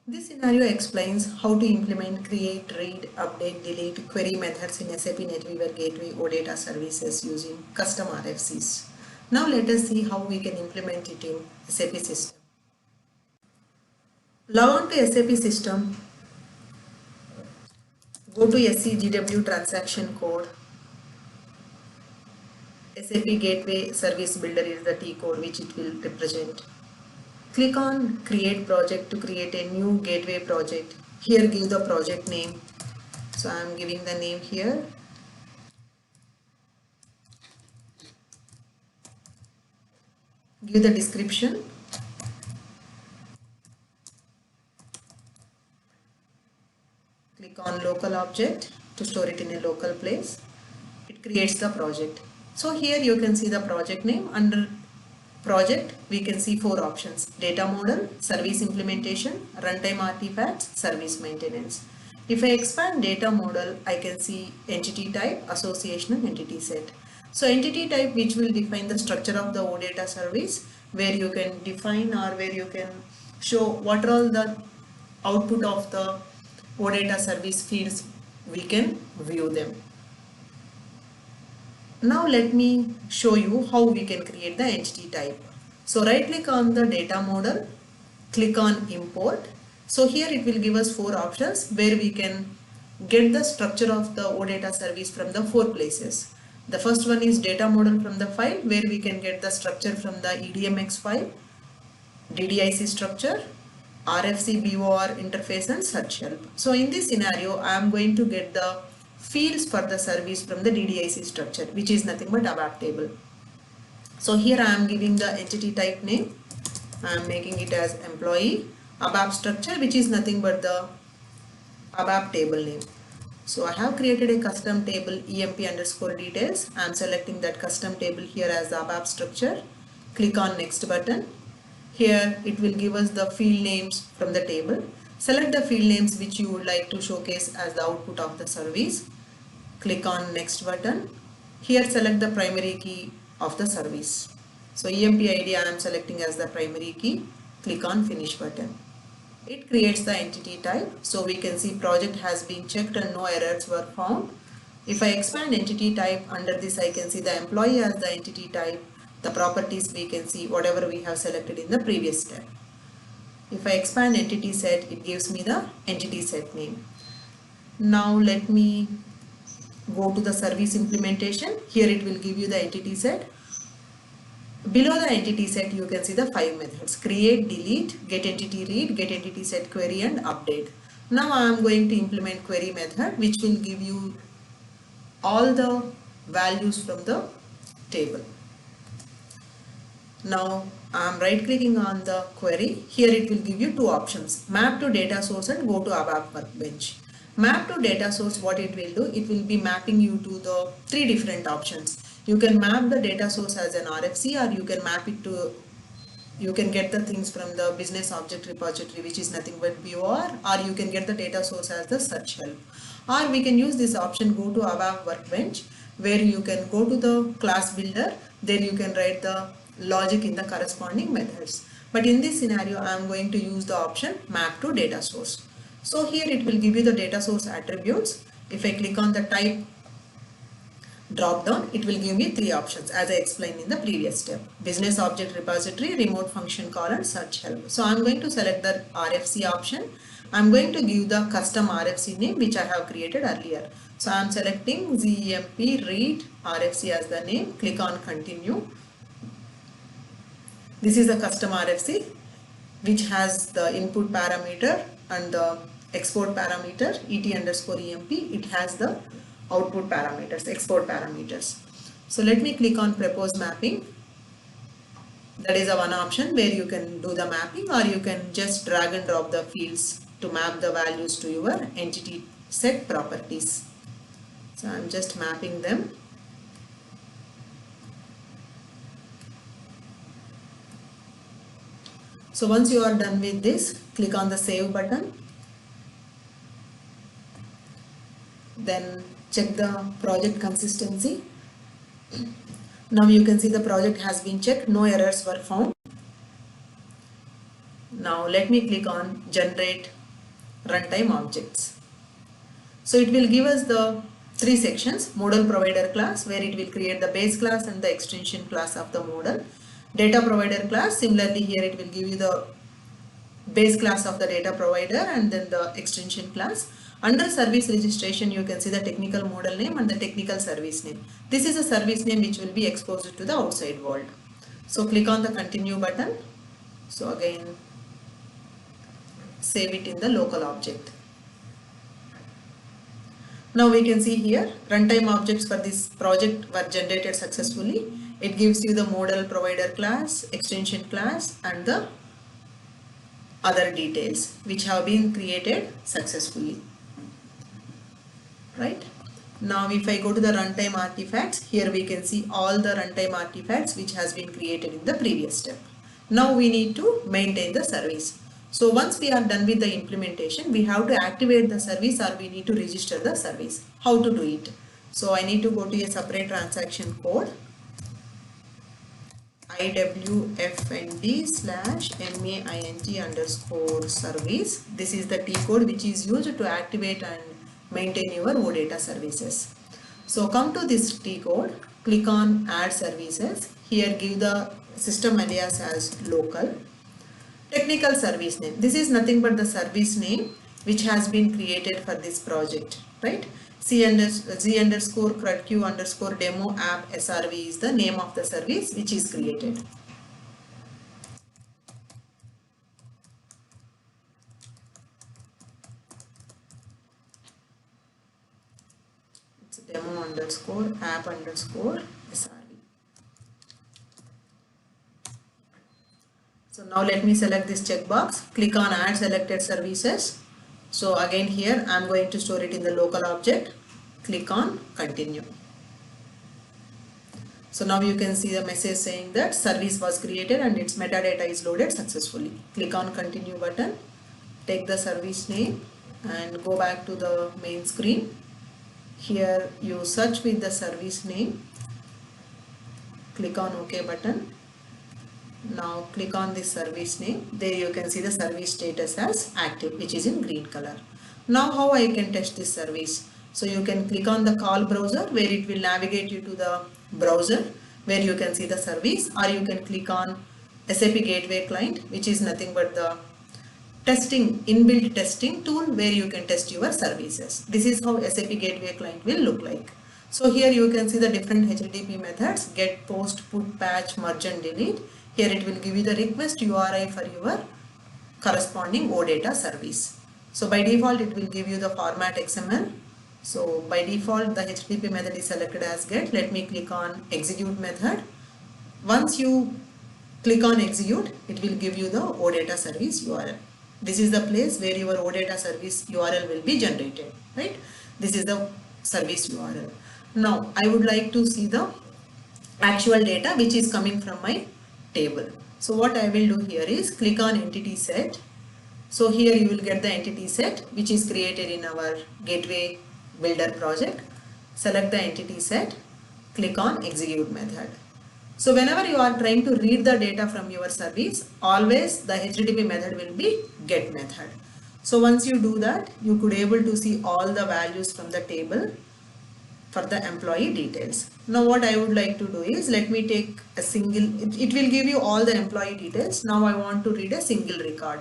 This scenario explains how to implement create, read, update, delete query methods in SAP NetWeaver Gateway OData services using custom RFCs. Now let us see how we can implement it in SAP system. Log on to SAP system, go to SCGW transaction code. SAP Gateway Service Builder is the T code which it will represent. Click on create project to create a new gateway project. Here give the project name. So I am giving the name here. Give the description. Click on local object to store it in a local place. It creates the project. So here you can see the project name. Under project we can see 4 options: data model, service implementation, runtime artifacts, service maintenance. If I expand data model, I can see entity type, association and entity set. So entity type, which will define the structure of the OData service, where you can define or where you can show what are all the output of the OData service fields, we can view them. Now let me show you how we can create the entity type. So right click on the data model, click on import. So here it will give us 4 options where we can get the structure of the OData service from the 4 places. The first one is data model from the file, where we can get the structure from the EDMX file, DDIC structure, RFC BOR interface and search help. So in this scenario, I am going to get the fields for the service from the DDIC structure, which is nothing but ABAP table. So here I am giving the entity type name. I am making it as employee. ABAP structure, which is nothing but the ABAP table name. So I have created a custom table emp_details. I am selecting that custom table here as the ABAP structure. Click on next button. Here it will give us the field names from the table. Select the field names which you would like to showcase as the output of the service. Click on next button. Here select the primary key of the service. So EMP ID I am selecting as the primary key. Click on finish button. It creates the entity type. So we can see project has been checked and no errors were found. If I expand entity type, under this I can see the employee as the entity type. The properties we can see whatever we have selected in the previous step. If I expand entity set, it gives me the entity set name. Now let me go to the service implementation. Here it will give you the entity set. Below the entity set, you can see the 5 methods: create, delete, get entity read, get entity set query and update. Now I am going to implement query method, which will give you all the values from the table. Now I am right clicking on the query. Here it will give you 2 options: map to data source and go to ABAP workbench. Map to data source, what it will do, it will be mapping you to the 3 different options. You can map the data source as an RFC, or you can map it to, you can get the things from the business object repository, which is nothing but BOR, or you can get the data source as the search help. Or we can use this option, go to ABAP workbench, where you can go to the class builder, then you can write the logic in the corresponding methods. But in this scenario, I am going to use the option map to data source. So here it will give you the data source attributes. If I click on the type drop down, it will give me 3 options as I explained in the previous step: business object repository, remote function call and search help. So I am going to select the RFC option. I am going to give the custom RFC name which I have created earlier. So I am selecting ZEMP read RFC as the name. Click on continue. This is a custom RFC which has the input parameter and the export parameter ET_EMP. It has the output parameters, export parameters. So let me click on propose mapping. That is a one option where you can do the mapping, or you can just drag and drop the fields to map the values to your entity set properties. So I'm just mapping them. So once you are done with this, click on the save button. Then check the project consistency. Now you can see the project has been checked, no errors were found. Now let me click on generate runtime objects. So it will give us the three sections: model provider class, where it will create the base class and the extension class of the model. Data provider class, similarly here it will give you the base class of the data provider and then the extension class. Under service registration, you can see the technical model name and the technical service name. This is a service name which will be exposed to the outside world. So click on the continue button. So again, save it in the local object. Now we can see here runtime objects for this project were generated successfully. It gives you the model provider class, extension class and the other details which have been created successfully. Right? Now if I go to the runtime artifacts, here we can see all the runtime artifacts which has been created in the previous step. Now we need to maintain the service. So once we are done with the implementation, we have to activate the service or we need to register the service. How to do it? So I need to go to a separate transaction code, IWFND/MAINT_service. This is the T code which is used to activate and maintain your OData services. So come to this T code, click on add services. Here give the system alias as local. Technical service name. This is nothing but the service name which has been created for this project, right? Z_CRUDQ_demo app SRV is the name of the service which is created. It's demo_app_SRV. So now let me select this checkbox, click on add selected services. So again here I am going to store it in the local object, click on continue. So now you can see the message saying that service was created and its metadata is loaded successfully. Click on continue button, take the service name and go back to the main screen. Here you search with the service name, click on OK button. Now click on this service name. There you can see the service status as active, which is in green color. Now how I can test this service? So you can click on the call browser where it will navigate you to the browser where you can see the service, or you can click on SAP Gateway Client, which is nothing but the inbuilt testing tool where you can test your services. This is how SAP Gateway Client will look like. So here you can see the different HTTP methods: get, post, put, patch, merge and delete. Here it will give you the request URI for your corresponding OData service. So by default it will give you the format XML. So by default the HTTP method is selected as get. Let me click on execute method. Once you click on execute, it will give you the OData service URL. This is the place where your OData service URL will be generated, right? This is the service URL. Now I would like to see the actual data which is coming from my table. So what I will do here is click on entity set. So here you will get the entity set which is created in our gateway builder project. Select the entity set, click on execute method. So whenever you are trying to read the data from your service, always the HTTP method will be get method. So once you do that, you could able to see all the values from the table for the employee details. Now what I would like to do is, let me take a single, it will give you all the employee details. Now I want to read a single record.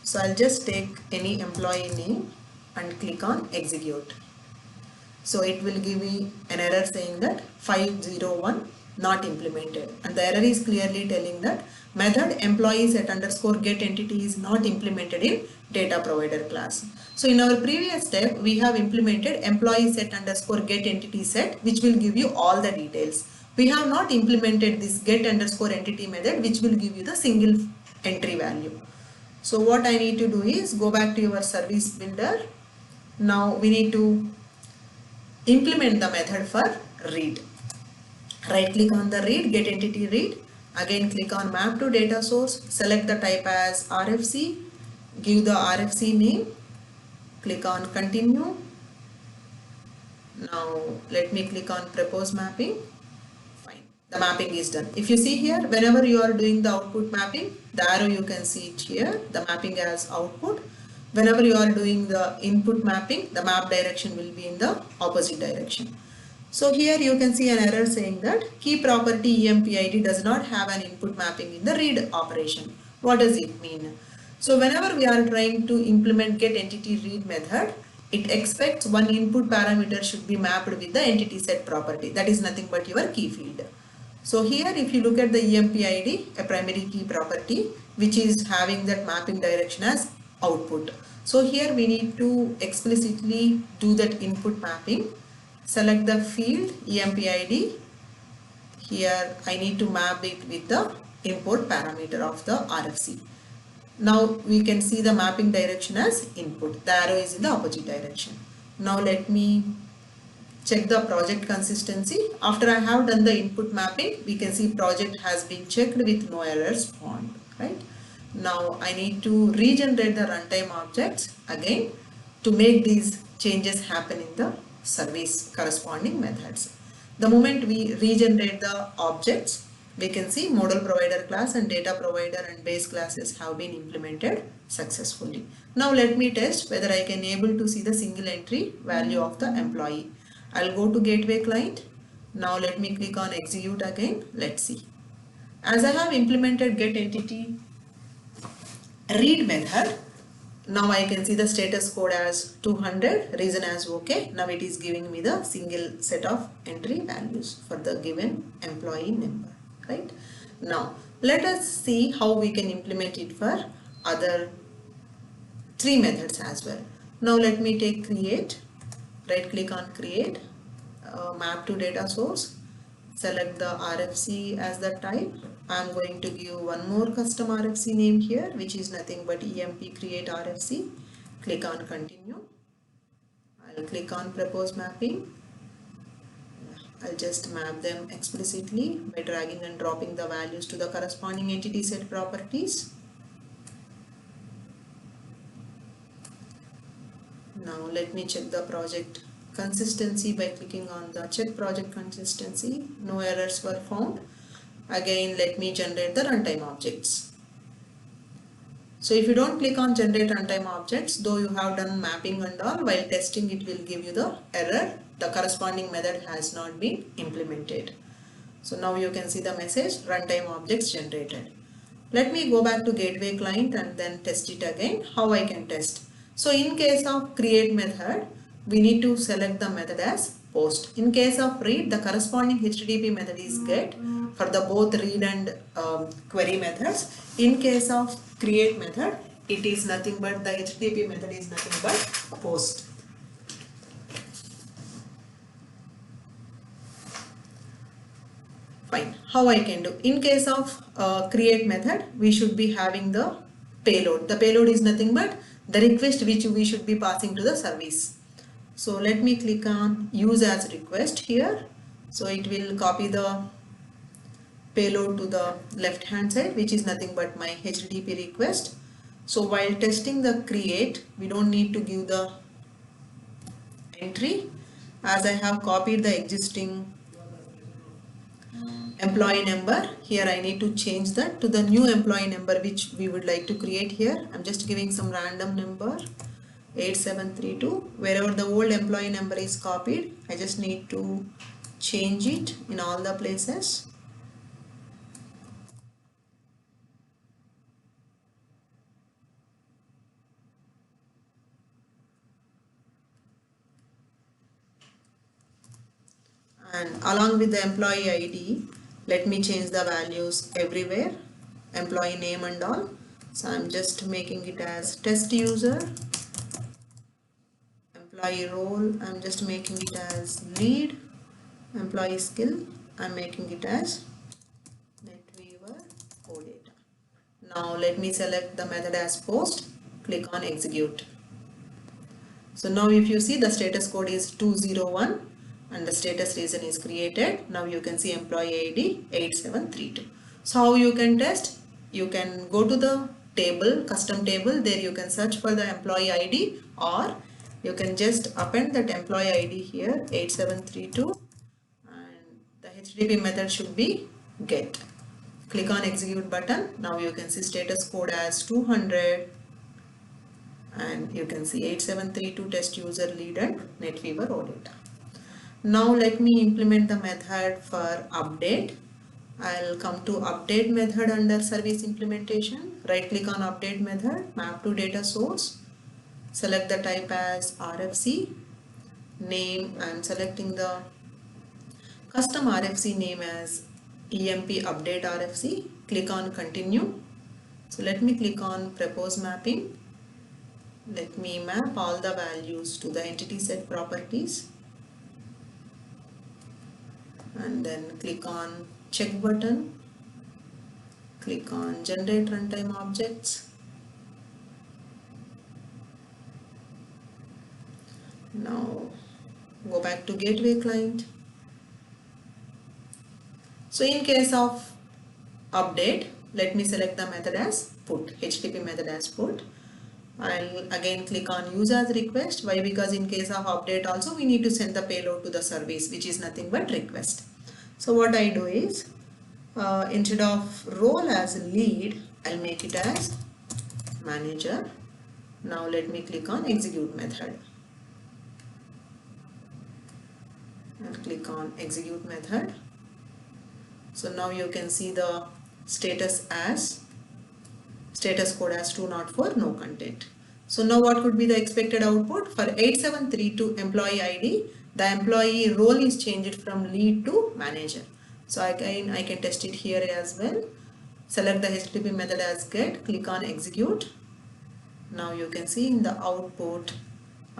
So I'll just take any employee name and click on execute. So it will give me an error saying that 501 not implemented, and the error is clearly telling that method employee set underscore get entity is not implemented in data provider class. So in our previous step we have implemented employee set underscore get entity set, which will give you all the details. We have not implemented this get underscore entity method, which will give you the single entry value. So what I need to do is go back to your service builder. Now we need to implement the method for read. Right click on the read, get entity read. Again click on map to data source, select the type as RFC, give the RFC name, click on continue. Now let me click on propose mapping. Fine. the mapping is done. If you see here, whenever you are doing the output mapping, the arrow you can see it here, the mapping as output. Whenever you are doing the input mapping, the map direction will be in the opposite direction. So here you can see an error saying that key property EMPID does not have an input mapping in the read operation. What does it mean? So whenever we are trying to implement get entity read method, it expects one input parameter should be mapped with the entity set property. That is nothing but your key field. So here if you look at the EMPID, a primary key property which is having that mapping direction as output. So here we need to explicitly do that input mapping. Select the field EMPID. Here I need to map it with the import parameter of the RFC. Now we can see the mapping direction as input. The arrow is in the opposite direction. Now let me check the project consistency. After I have done the input mapping, we can see project has been checked with no errors found, right? Now I need to regenerate the runtime objects again to make these changes happen in the service corresponding methods. The moment we regenerate the objects, we can see model provider class and data provider and base classes have been implemented successfully. Now let me test whether I can able to see the single entry value of the employee. I'll go to gateway client. Now let me click on execute again. Let's see. As I have implemented get entity read method, now I can see the status code as 200, reason as OK. Now it is giving me the single set of entry values for the given employee number, right? Now let us see how we can implement it for other three methods as well. Now let me take create, right click on create, map to data source, select the RFC as the type. I am going to give one more custom RFC name here, which is nothing but EMP create RFC. Click on continue. I'll click on propose mapping. I'll just map them explicitly by dragging and dropping the values to the corresponding entity set properties. Now let me check the project consistency by clicking on the check project consistency. No errors were found. Again, let me generate the runtime objects. So if you don't click on generate runtime objects, though you have done mapping and all, while testing it will give you the error. The corresponding method has not been implemented. So now you can see the message runtime objects generated. Let me go back to gateway client and then test it again. How I can test? So in case of create method, we need to select the method as post. In case of read, the corresponding HTTP method is get for the both read and query methods. In case of create method, it is nothing but the HTTP method is nothing but post. Fine. How I can do? In case of create method, we should be having the payload. The payload is nothing but the request which we should be passing to the service. So let me click on use as request here. So it will copy the payload to the left hand side, which is nothing but my HTTP request. So while testing the create, we don't need to give the entry, as I have copied the existing employee number. Here I need to change that to the new employee number which we would like to create here. I'm just giving some random number 8732. Wherever the old employee number is copied, I just need to change it in all the places. And along with the employee ID, let me change the values everywhere, employee name and all. So I'm just making it as test user. Employee role, I'm just making it as lead. Employee skill, I'm making it as NetWeaver OData. Now let me select the method as post, click on execute. So now if you see, the status code is 201 and the status reason is created. Now you can see employee ID 8732. So how you can test? You can go to the table, custom table, there you can search for the employee ID, or you can just append that employee ID here 8732 and the HTTP method should be get. Click on execute button. Now you can see status code as 200 and you can see 8732 test user lead and NetWeaver OData. Now let me implement the method for update. I'll come to update method under service implementation. Right click on update method, map to data source. Select the type as RFC. Name, I'm selecting the custom RFC name as EMP update RFC. Click on continue. So let me click on propose mapping. Let me map all the values to the entity set properties. And then click on check button. Click on generate runtime objects. Now go back to gateway client. So in case of update, let me select the method as put, HTTP method as put. I'll again click on use as request. Why? Because in case of update also we need to send the payload to the service, which is nothing but request. So what I do is instead of role as lead, I'll make it as manager. Now let me click on execute method. I'll click on execute method. So now you can see the status code as 204, no content. So now what could be the expected output? For 8732 employee ID, the employee role is changed from lead to manager. So again I can test it here as well. Select the HTTP method as get, click on execute. Now you can see in the output,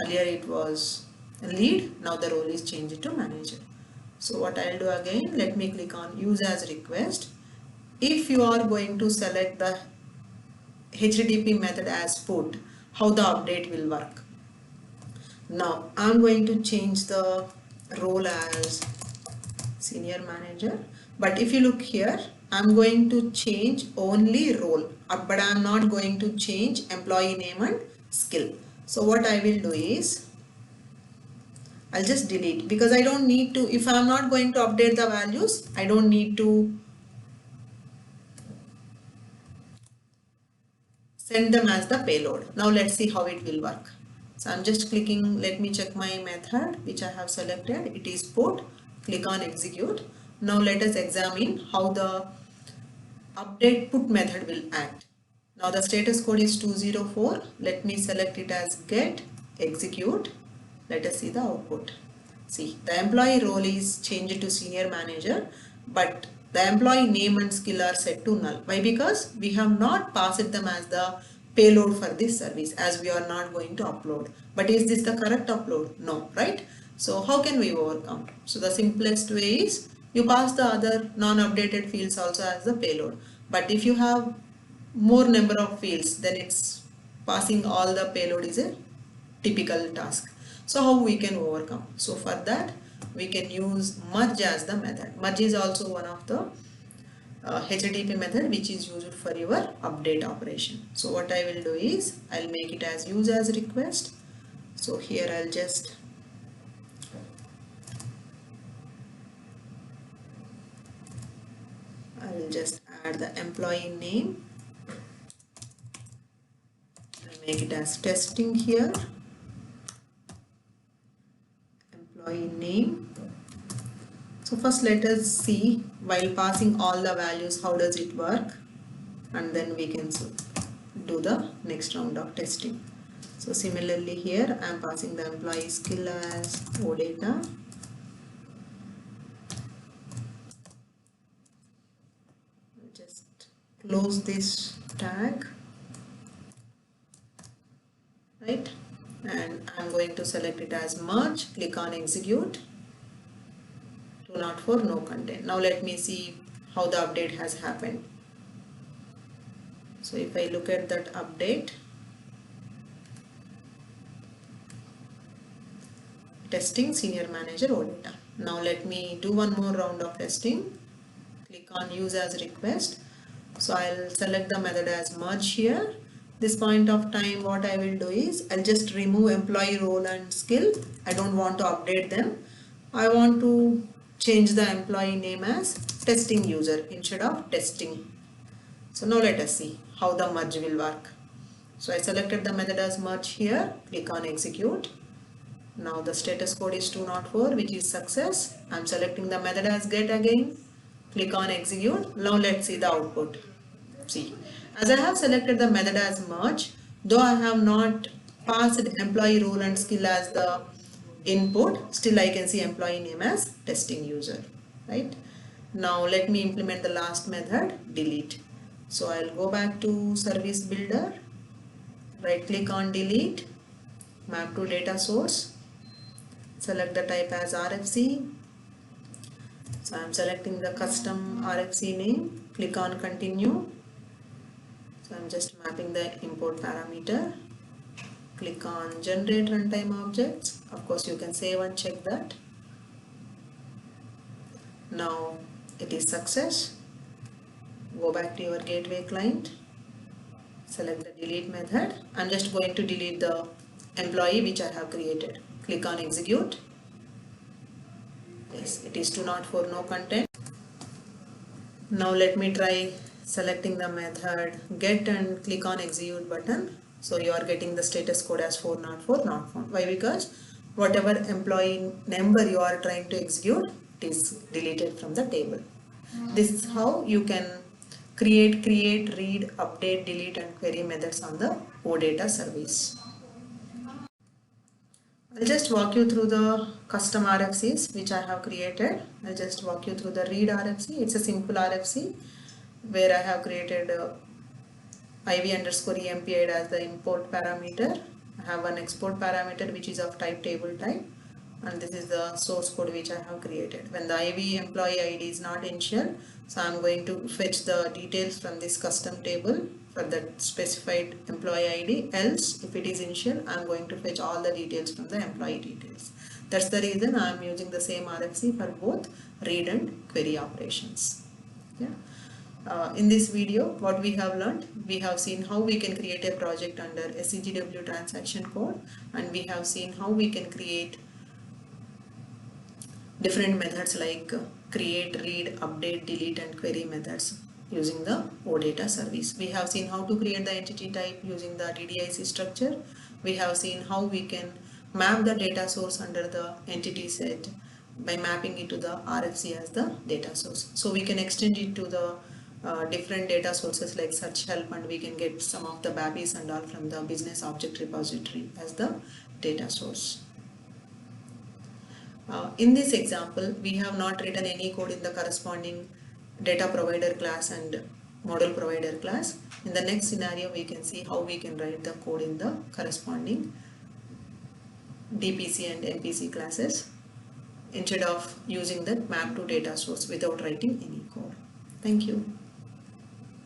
earlier it was lead, now the role is changed to manager. So what I'll do again, let me click on use as request. If you are going to select the HTTP method as put, how the update will work. Now I'm going to change the role as senior manager, but if you look here, I'm going to change only role, but I'm not going to change employee name and skill. So what I will do is I'll just delete, because I don't need to, if I'm not going to update the values, I don't need to send them as the payload. Now let's see how it will work. So I'm just clicking, let me check my method which I have selected. It is put, click on execute. Now let us examine how the update put method will act. Now the status code is 204. Let me select it as get, execute. Let us see the output. See, the employee role is changed to senior manager, but the employee name and skill are set to null. Why? Because we have not passed them as the payload for this service, as we are not going to upload. But is this the correct upload? No, right? So how can we overcome? So the simplest way is you pass the other non-updated fields also as the payload. But if you have more number of fields, then it's passing all the payload is a typical task. So how we can overcome? So for that we can use merge as the method. Merge is also one of the HTTP method which is used for your update operation. So what I will do is I'll make it as use as request. So here I'll just add the employee name. I'll make it as testing here. Employee name. So first let us see while passing all the values how does it work, and then we can do the next round of testing. So similarly here I am passing the employee skill as OData. Just close this tag, right? And I'm going to select it as merge, click on execute. 204, no content. Now let me see how the update has happened. So if I look at that update, testing senior manager OData. Now let me do one more round of testing. Click on use as request. So I'll select the method as merge here. This point of time what I will do is I'll just remove employee role and skill. I don't want to update them. I want to change the employee name as testing user instead of testing. So now let us see how the merge will work. So I selected the method as merge here, click on execute. Now the status code is 204, which is success. I'm selecting the method as get again, click on execute. Now let's see the output. See, as I have selected the method as merge, though I have not passed employee role and skill as the input, still I can see employee name as testing user, right? Now let me implement the last method, delete. So I'll go back to service builder, right click on delete, map to data source, select the type as RFC. So I'm selecting the custom RFC name, click on continue. So I'm just mapping the import parameter, click on generate runtime objects. Of course you can save and check that. Now it is success. Go back to your gateway client, select the delete method. I'm just going to delete the employee which I have created. Click on execute. Yes, it is 204, no content. Now let me try selecting the method get and click on execute button. So you are getting the status code as 404 not found. Why? Because whatever employee number you are trying to execute, it is deleted from the table. This is how you can create, read, update, delete and query methods on the OData service. I'll just walk you through the custom RFCs which I have created. I'll just walk you through the read RFC. It's a simple RFC where I have created IV underscore empid as the import parameter. I have one export parameter which is of type table type, and this is the source code which I have created. When the IV employee ID is not initial, so I'm going to fetch the details from this custom table for that specified employee ID, else if it is initial I'm going to fetch all the details from the employee details. That's the reason I'm using the same RFC for both read and query operations. Yeah. In this video, what we have learned, we have seen how we can create a project under SCGW transaction code, and we have seen how we can create different methods like create, read, update, delete and query methods using the OData service. We have seen how to create the entity type using the DDIC structure. We have seen how we can map the data source under the entity set by mapping it to the RFC as the data source. So we can extend it to the different data sources like search help, and we can get some of the BAPIs and all from the business object repository as the data source. In this example, we have not written any code in the corresponding data provider class and model provider class. In the next scenario, we can see how we can write the code in the corresponding DPC and MPC classes instead of using that map to data source without writing any code. Thank you.